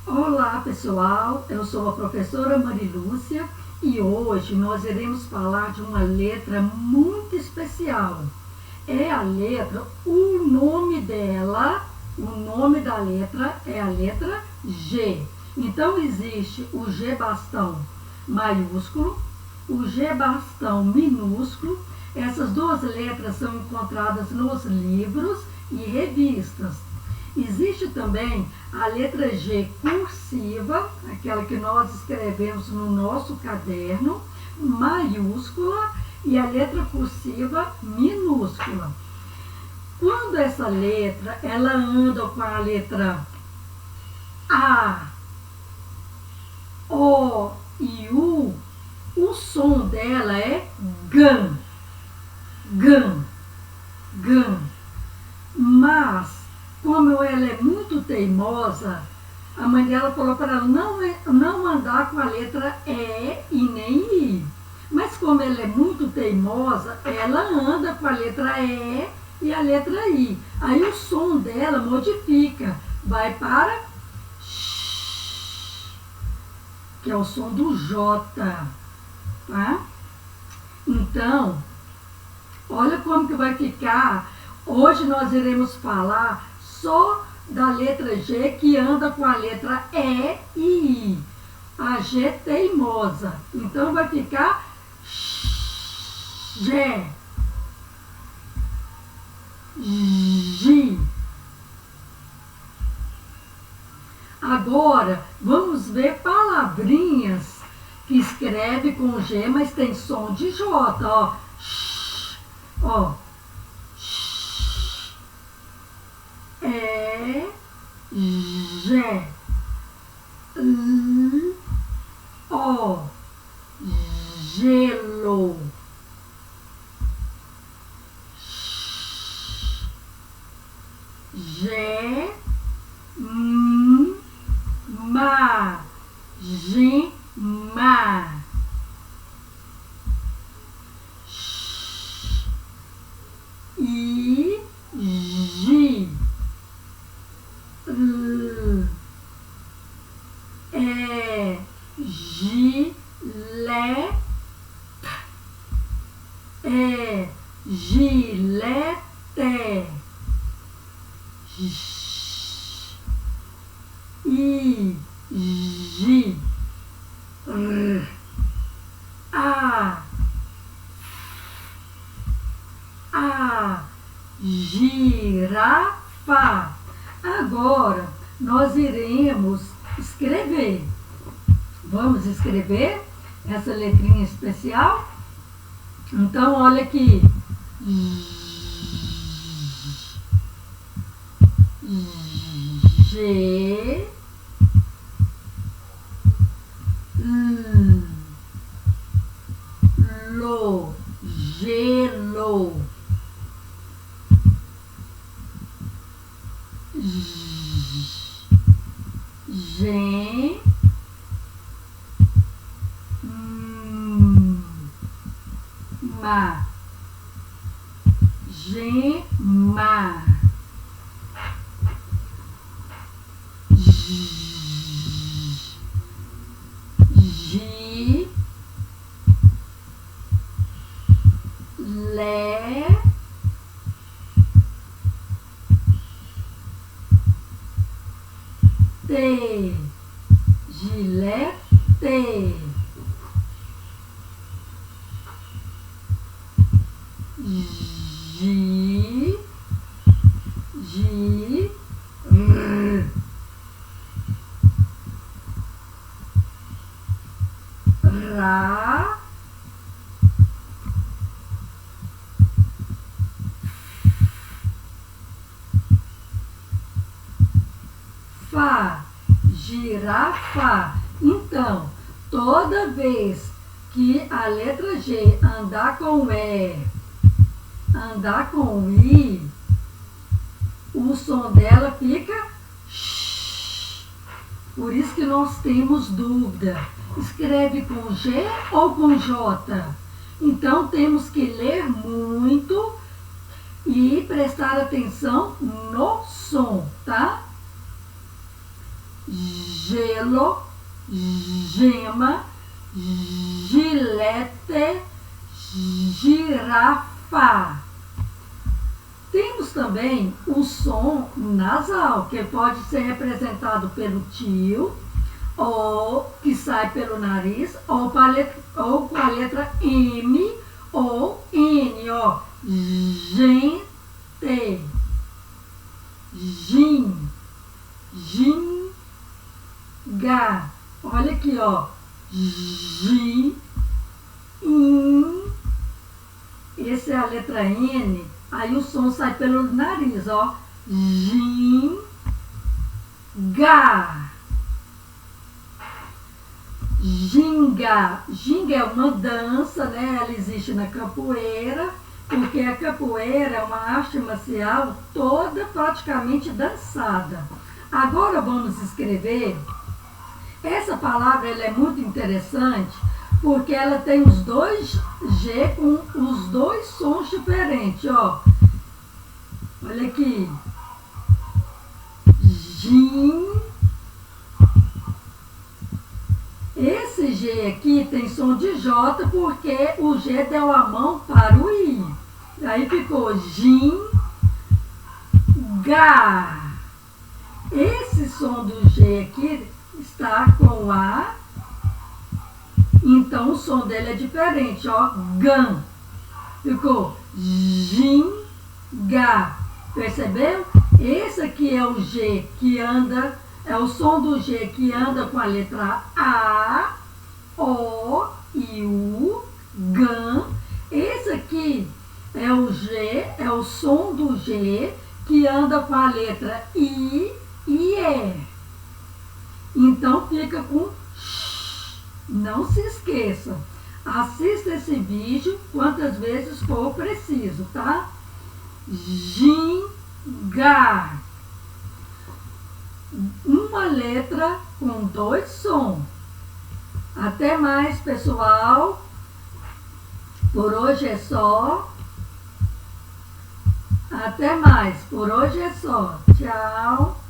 Olá pessoal, eu sou a professora Marilúcia e hoje nós iremos falar de uma letra muito especial. É a letra, o nome da letra é a letra G. Então existe o G bastão maiúsculo, o G bastão minúsculo. Essas duas letras são encontradas nos livros e revistas. Existe também a letra G cursiva, aquela que nós escrevemos no nosso caderno, maiúscula, e a letra cursiva minúscula. Quando essa letra, ela anda com a letra A, O e U, o som dela é GAN, GAN, GAN. Mas como ela é muito teimosa, a mãe dela falou para ela não andar com a letra E e nem I. Mas como ela é muito teimosa, ela anda com a letra E e a letra I. Aí o som dela modifica, vai para X, que é o som do J, tá? Então, olha como que vai ficar. Hoje nós iremos falar só da letra G que anda com a letra E e I. A G teimosa. Então vai ficar G, G. Agora vamos ver palavrinhas que escreve com G, mas tem som de J, ó. Ó. G, O, gelo, G, ma, gema, I, G, gilete, I, G, a, girafa. Agora nós iremos escrever. Vamos escrever essa letrinha especial? Então, olha aqui. G, lo, gelo. G, ma, gema, gi, lé, te, gilete, gi, ra, fa, girafa. Então, toda vez que a letra G andar com E, andar com I, o som dela fica X. Por isso que nós temos dúvida. Escreve com G ou com J? Então temos que ler muito e prestar atenção no som, tá? G, gelo, gema, gilete, girafa. Temos também o som nasal, que pode ser representado pelo tio, ou que sai pelo nariz, ou com a letra M ou N, ó. Gente, gin, ginga. Olha aqui, ó. Gi, in. Essa é a letra N. Aí o som sai pelo nariz, ó. Ginga. Ginga. Ginga é uma dança, né? Ela existe na capoeira, porque a capoeira é uma arte marcial toda praticamente dançada. Agora vamos escrever. Essa palavra ela é muito interessante, porque ela tem os dois G com os dois sons diferentes, ó. Olha aqui. Gin. Esse G aqui tem som de J, porque o G deu a mão para o I. Aí ficou ginga. Esse som do G aqui está com A, então o som dele é diferente, ó. Gan. Ficou ginga. Percebeu? Esse aqui é o G que anda, é o som do G que anda com a letra A, O e U, gan. Esse aqui é o G, é o som do G que anda com a letra I e E. Então fica com sh. Não se esqueça. Assista esse vídeo quantas vezes for preciso, tá? Ginga. Uma letra com dois sons. Até mais, pessoal. Por hoje é só. Até mais. Por hoje é só. Tchau.